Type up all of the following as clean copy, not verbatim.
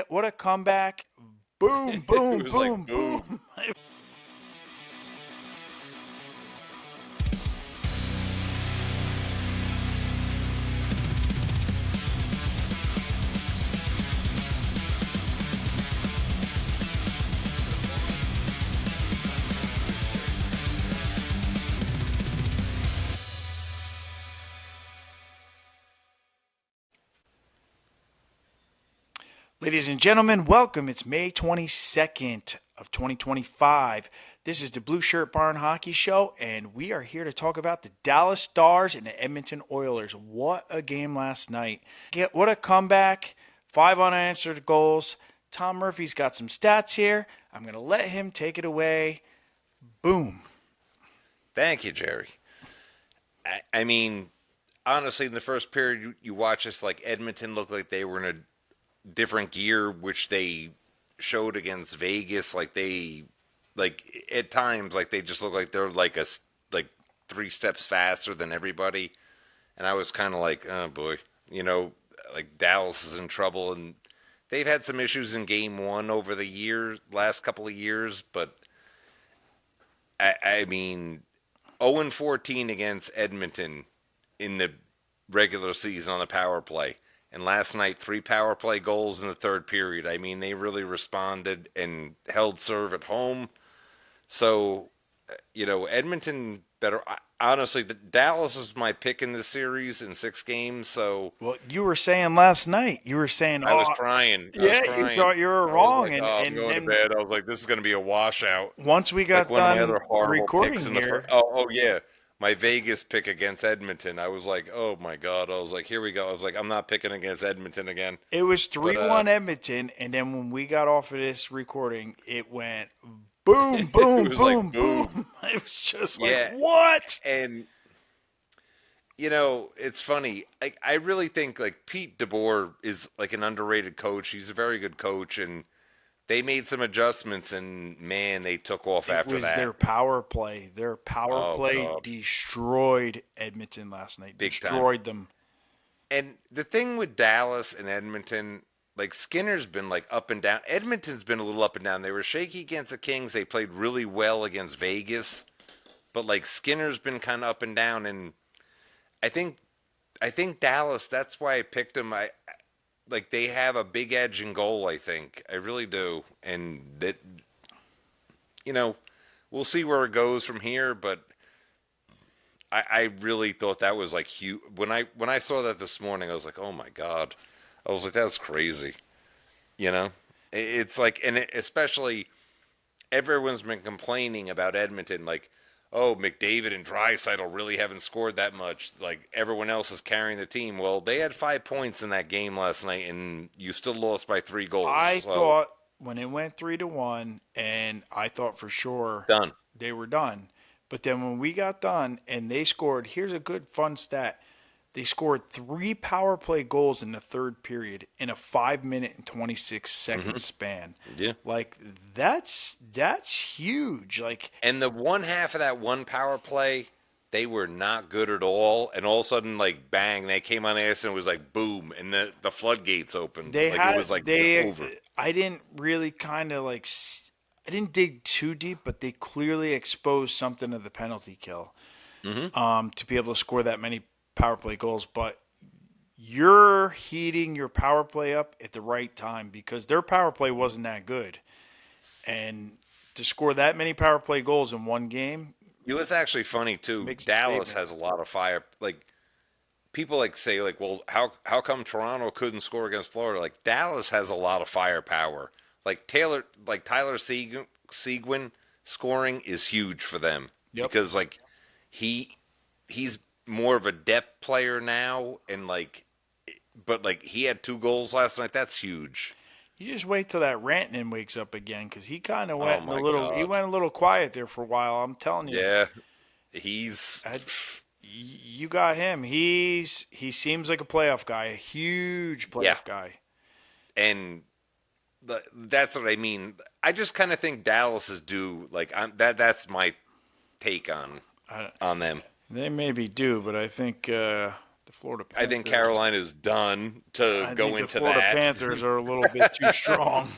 What a comeback. Boom, It boom, was like boom, boom. boom. Ladies and gentlemen, welcome. It's May 22nd of 2025. This is the Blueshirt Barn Hockey Show, and we are here to talk about the Dallas Stars and the Edmonton Oilers. What a game last night. What a comeback. 5 unanswered goals. Tom Murphy's got some stats here. I'm going to let him take it away. Boom. Thank you, Jerry. I mean, honestly, in the first period, you watch this like Edmonton looked like they were in a different gear, which they showed against Vegas. Like at times, like they just look like they're like 3 steps faster than everybody. And I was kind of like, oh boy, you know, like Dallas is in trouble, and they've had some issues in Game One over the last couple of years, but I mean, 0-14 against Edmonton in the regular season on the power play. And last night, 3 power play goals in the third period. I mean, they really responded and held serve at home. So, Edmonton better. Honestly, Dallas was my pick in this series in 6 games. So Well, you were saying last night, you were saying, I was oh, crying. I was yeah, you crying. thought you were I was wrong. like, And, oh, I'm and going to then bed. I was like, this is going to be a washout. once we Like got one of my done other horrible picks recording in the first. here, Oh yeah, my Vegas pick against Edmonton. I was like, oh my god. I was like, here we go. I was like, I'm not picking against Edmonton again. it was But 3-1 Edmonton, and then when we got off of this recording, it went boom, boom, it was like boom, boom. boom. It was just like, Yeah, what? and it's funny. Like I really think like Pete DeBoer is like an underrated coach. He's a very good coach, and they made some adjustments, and man, they took off It after was that. their power play. Their power Oh play god, destroyed Edmonton last night, big time. destroyed them. And the thing with Dallas and Edmonton, like Skinner's been like up and down. Edmonton's been a little up and down. They were shaky against the Kings. They played really well against Vegas, but like Skinner's been kind of up and down. And I think I think Dallas. That's why I picked them. I like they have a big edge in goal. I think I really do, and that you know we'll see where it goes from here. But I really thought that was like huge. When I saw that this morning, I was like, oh my god. I was like, that's crazy. You know, it's like, and especially everyone's been complaining about Edmonton, like, oh, McDavid and Draisaitl really haven't scored that much. Like everyone else is carrying the team. Well, they had 5 points in that game last night, and you still lost by 3 goals. I So thought when it went 3-1, and I thought for sure done. they were done. But then when we got done and they scored, here's a good fun stat. They scored 3 power play goals in the third period in a 5 minute and 26 second span. Yeah. Like that's huge. Like And the one half of that one power play, they were not good at all. And all of a sudden, like bang, they came on the ice and it was like boom, and the floodgates opened. they Like it had was like they over. I didn't really kind of like I didn't dig too deep, but they clearly exposed something of the penalty kill. To be able to score that many power play goals, but you're heating your power play up at the right time because their power play wasn't that good. And to score that many power play goals in one game It was actually funny too. makes a Dallas statement. has a lot of fire. Like people like say, like, well, how come Toronto couldn't score against Florida? Like Dallas has a lot of firepower. Tyler Seguin scoring is huge for them Yep. because like he he's more of a depth player now, and but like he had 2 goals last night. That's huge. You just wait till that Rantanen wakes up again because he kind of Oh went my he god. went a little quiet there for a while. I'm telling you, Yeah, he's I, you got him. He seems like a playoff guy, a huge yeah, playoff guy. and that's what I mean. I just kind of think Dallas is due. Like that's my take on I, on them. they maybe do, but I think The Florida I think Panthers. Carolina's done to I go think the into Florida that. Panthers are a little bit too strong.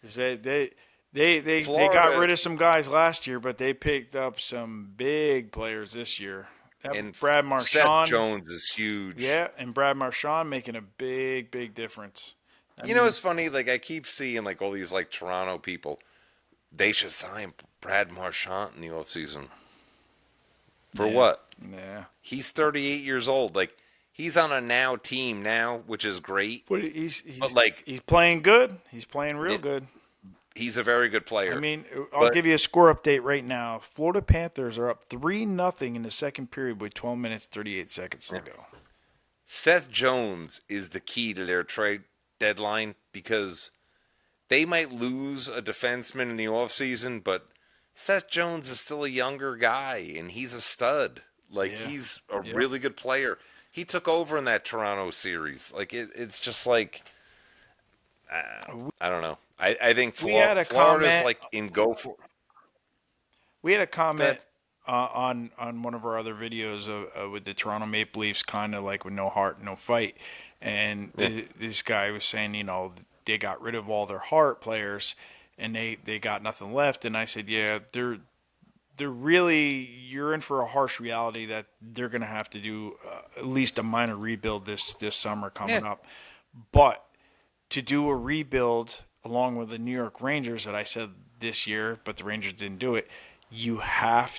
'Cause they got Florida rid of some guys last year, but they picked up some big players this year. That and Brad Seth Marchand, Jones is huge. yeah, and Brad Marchand making a big difference. I You know, mean, it's funny. Like I keep seeing like all these like Toronto people. They should sign Brad Marchand in the offseason. For yeah, what? yeah. He's 38 years old. Like he's on a now team now, which is great. But But like he's playing good. He's playing real good. he's a very good I player. mean, I'll But give you a score update right now. Florida Panthers are up 3-0 in the second period with 12 minutes 38 seconds to go. Seth Jones is the key to their trade deadline because they might lose a defenseman in the offseason, but Seth Jones is still a younger guy and he's a stud. Like Yeah. he's a Yep. really good player. He took over in that Toronto series. Like it's just like I don't know. I think We had a Florida's comment. like in go for. We had a Go comment ahead. on one of our other videos with the Toronto Maple Leafs, kind of like with no heart, no fight, and Yeah. this guy was saying, they got rid of all their heart players, and they got nothing left. And I said, yeah, they're really, you're in for a harsh reality that they're going to have to do at least a minor rebuild this summer Yeah. coming up. But to do a rebuild along with the New York Rangers that I said this year, but the Rangers didn't do it, you have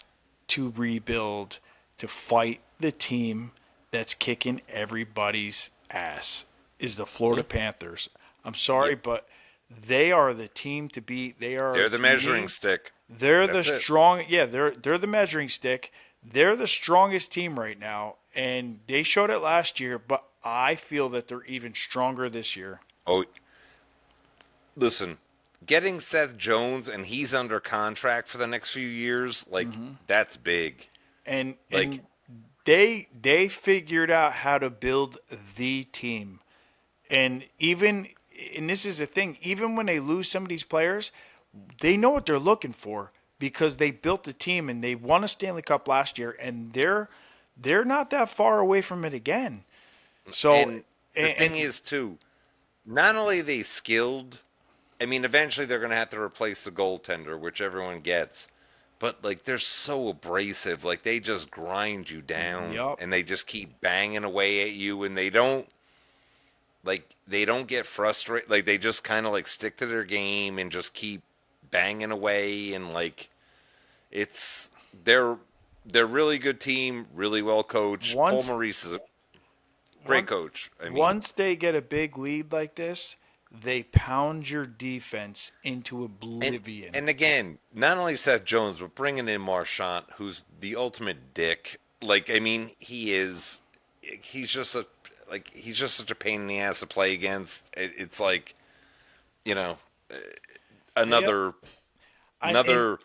to rebuild to fight the team that's kicking everybody's ass is the Yeah. Florida Panthers. I'm sorry, Yep. but they are the team to beat. They are They're the to measuring me, stick. they're the That's it. strong. Yeah, they're the measuring stick. They're the strongest team right now, and they showed it last year. But I feel that they're even stronger this year. Oh, listen, getting Seth Jones and he's under contract for the next few years, like that's big. And Like, they figured out how to build the team. And even and this is the thing, even when they lose some of these players, they know what they're looking for because they built the team and they won a Stanley Cup last year and they're not that far away from it again. So and the thing and is too, not only are they skilled. I mean, eventually they're going to have to replace the goaltender, which everyone gets. But like they're so abrasive, like they just grind you down yup. and they just keep banging away at you, and they don't get frustrated. Like they just kind of like stick to their game and just keep banging away, and like it's they're they're really good team, really well coached. Paul Once Maurice is a great one, coach. I mean, once they get a big lead like this, they pound your defense into and oblivion. and again, not only Seth Jones, but bringing in Marchand, who's the ultimate dick. Like, I mean, he is. He's just a he's just such a pain in the ass to play against. It's like, you know, Yep. another And another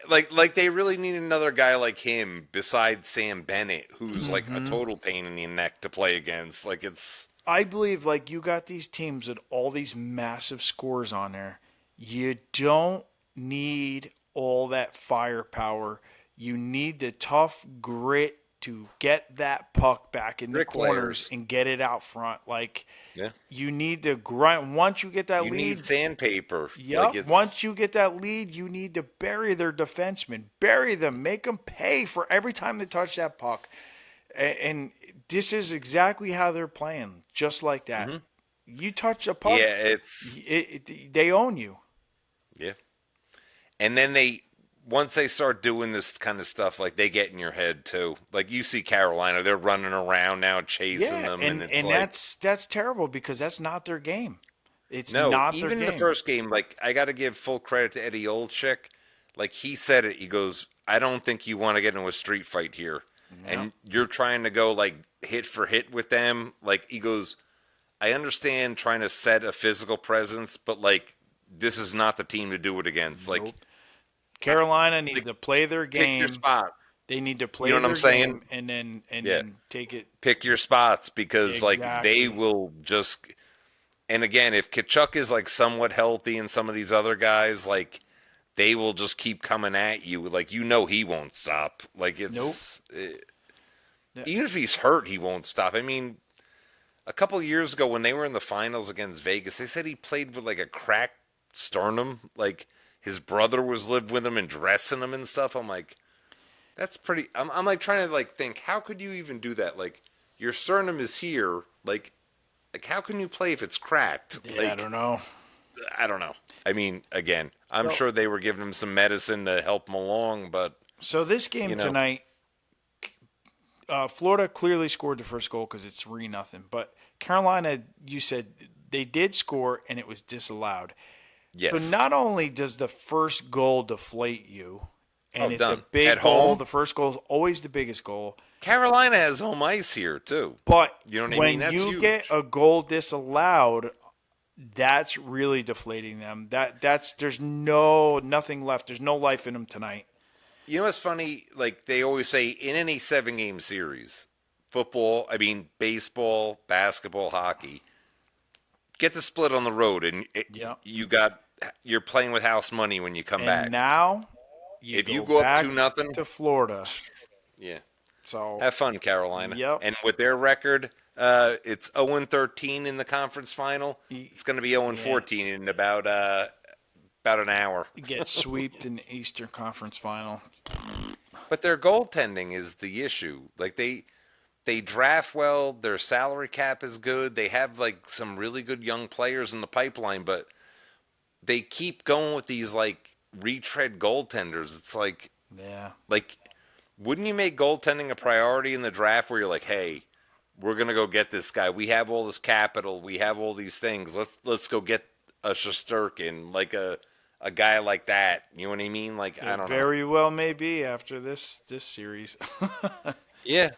like they really need another guy like him besides Sam Bennett, who's like a total pain in the neck to play against. Like it's I believe like you got these teams with all these massive scores on there. You don't need all that firepower. You need the tough grit to get that puck back in the corners bricklayers. and get it out front. Like Yeah, you need to grind once you get that you need lead. sandpaper. Like Yep. it's Once you get that lead, you need to bury their defensemen. Bury them. Make them pay for every time they touch that puck. And this is exactly how they're playing, just like that. You touch a puck, yeah, it's they own you. yeah. And then they once they start doing this kind of stuff, like they get in your head too. Like you see Carolina, they're running around now chasing Yeah, them, and and it's and like that's terrible because that's not their game. It's no. not their Even in the game. first game, like I got to give full credit to Eddie Olczyk. Like he said it, he goes, "I don't think you want to get into a street fight here, Yeah. and you're trying to go like hit for hit with them." Like he goes, "I understand trying to set a physical presence, but like this is not the team to do it against. Like, Nope. Carolina needs like to play their pick your game. spots." They need to You know play what I'm their saying? game and Yeah. then take it Pick your spots because like they exactly. will just and again if Kachuk is like somewhat healthy and some of these other guys like they will just keep coming at you like he won't stop like Nope. Yeah. Even if he's hurt, he won't stop. I mean, a couple of years ago when they were in the finals against Vegas, they said he played with like a cracked sternum. Like his brother was lived with him and dressing him and stuff. I'm like, that's pretty. I'm like trying to like think, how could you even do that? Like your sternum is here. Like how can you play if it's cracked? Yeah, I don't know. I don't know. I mean, again, I'm So, sure they were giving him some medicine to help him along, but so this game you know, tonight, Florida clearly scored the first goal because it's 3-0. But Carolina, you said they did score and it was disallowed. So yes. not only does the first goal deflate you, Oh, and it's a done. big At goal, home, the first goal is always the biggest goal. Carolina has home ice here too. But You know what I mean? when That's you get huge. a goal disallowed, that's really deflating them. That's there's nothing left. There's no life in them tonight. You know what's funny? Like they always say, in any 7 game series, football, I mean baseball, basketball, hockey, get the split on the road, and Yeah. you're playing with house money when you come And back. now you If you go go up back 2-0, to Florida. yeah, So, have fun, Carolina. yep. And with their record, it's 0-13 in the conference final. It's going to be Yeah. 0-14 in about an hour. Get swept in the Eastern Conference Final. But their goaltending is the issue. Like they draft well, their salary cap is good. They have like some really good young players in the pipeline, but they keep going with these like retread goaltenders. It's Yeah. like wouldn't you make goaltending a priority in the draft where you're like, "Hey, we're going to go get this guy. We have all this capital. We have all these things. Let's go get a Shesterkin, like a guy like that." You know what I mean? Like, I It don't know. very well may be after this series. Yeah.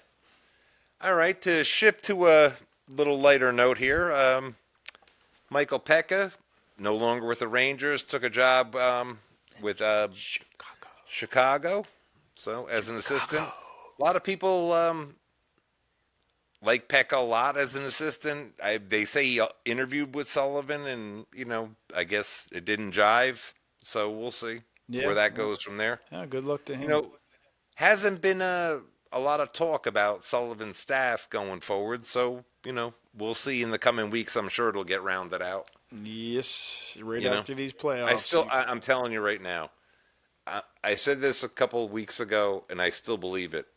All right, to shift to a little lighter note here, Michael Pekka, no longer with the Rangers, took a job with Chicago. Chicago, so as an assistant. A lot of people like Pekka a lot as an assistant. They say he interviewed with Sullivan, and I guess it didn't jive. So we'll see Yeah. where that Well, goes from there. yeah. Good luck to You him. know, hasn't been a lot of talk about Sullivan's staff going forward. So, we'll see in the coming weeks. I'm sure it'll get rounded out. Yes. Right You know, after these playoffs. I'm telling you right now, I said this a couple of weeks ago, and I still believe it.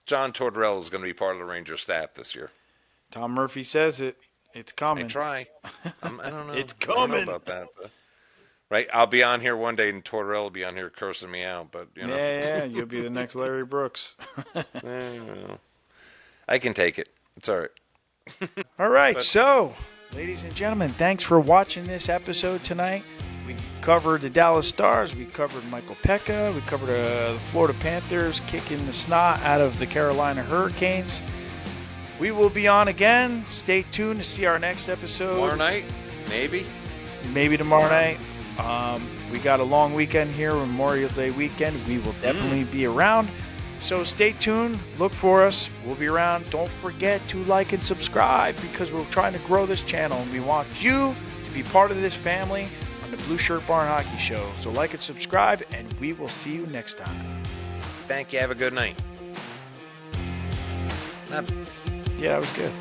John Tortorella is going to be part of the Rangers staff this year. Tom Murphy says it. It's I coming. try. I don't know. It's I don't know coming. about that. But, right? I'll be on here one day, and Tortorella will be on here cursing me out. But Yeah. You'll be the next Larry Brooks. I can take it. It's all right. All right, But- so, ladies and gentlemen, thanks for watching this episode tonight. We covered the Dallas Stars, we covered Michael Pekka, we covered the Florida Panthers kicking the snot out of the Carolina Hurricanes. We will be on again. Stay tuned to see our next episode. Tomorrow night, maybe. Maybe tomorrow night. We got a long weekend here, Memorial Day weekend. We will definitely be around. So stay tuned. Look for us. We'll be around. Don't forget to like and subscribe because we're trying to grow this channel and we want you to be part of this family on the Blue Shirt Barn Hockey Show. So like and subscribe, and we will see you next time. Thank you. Have a good night. Yeah, that was good.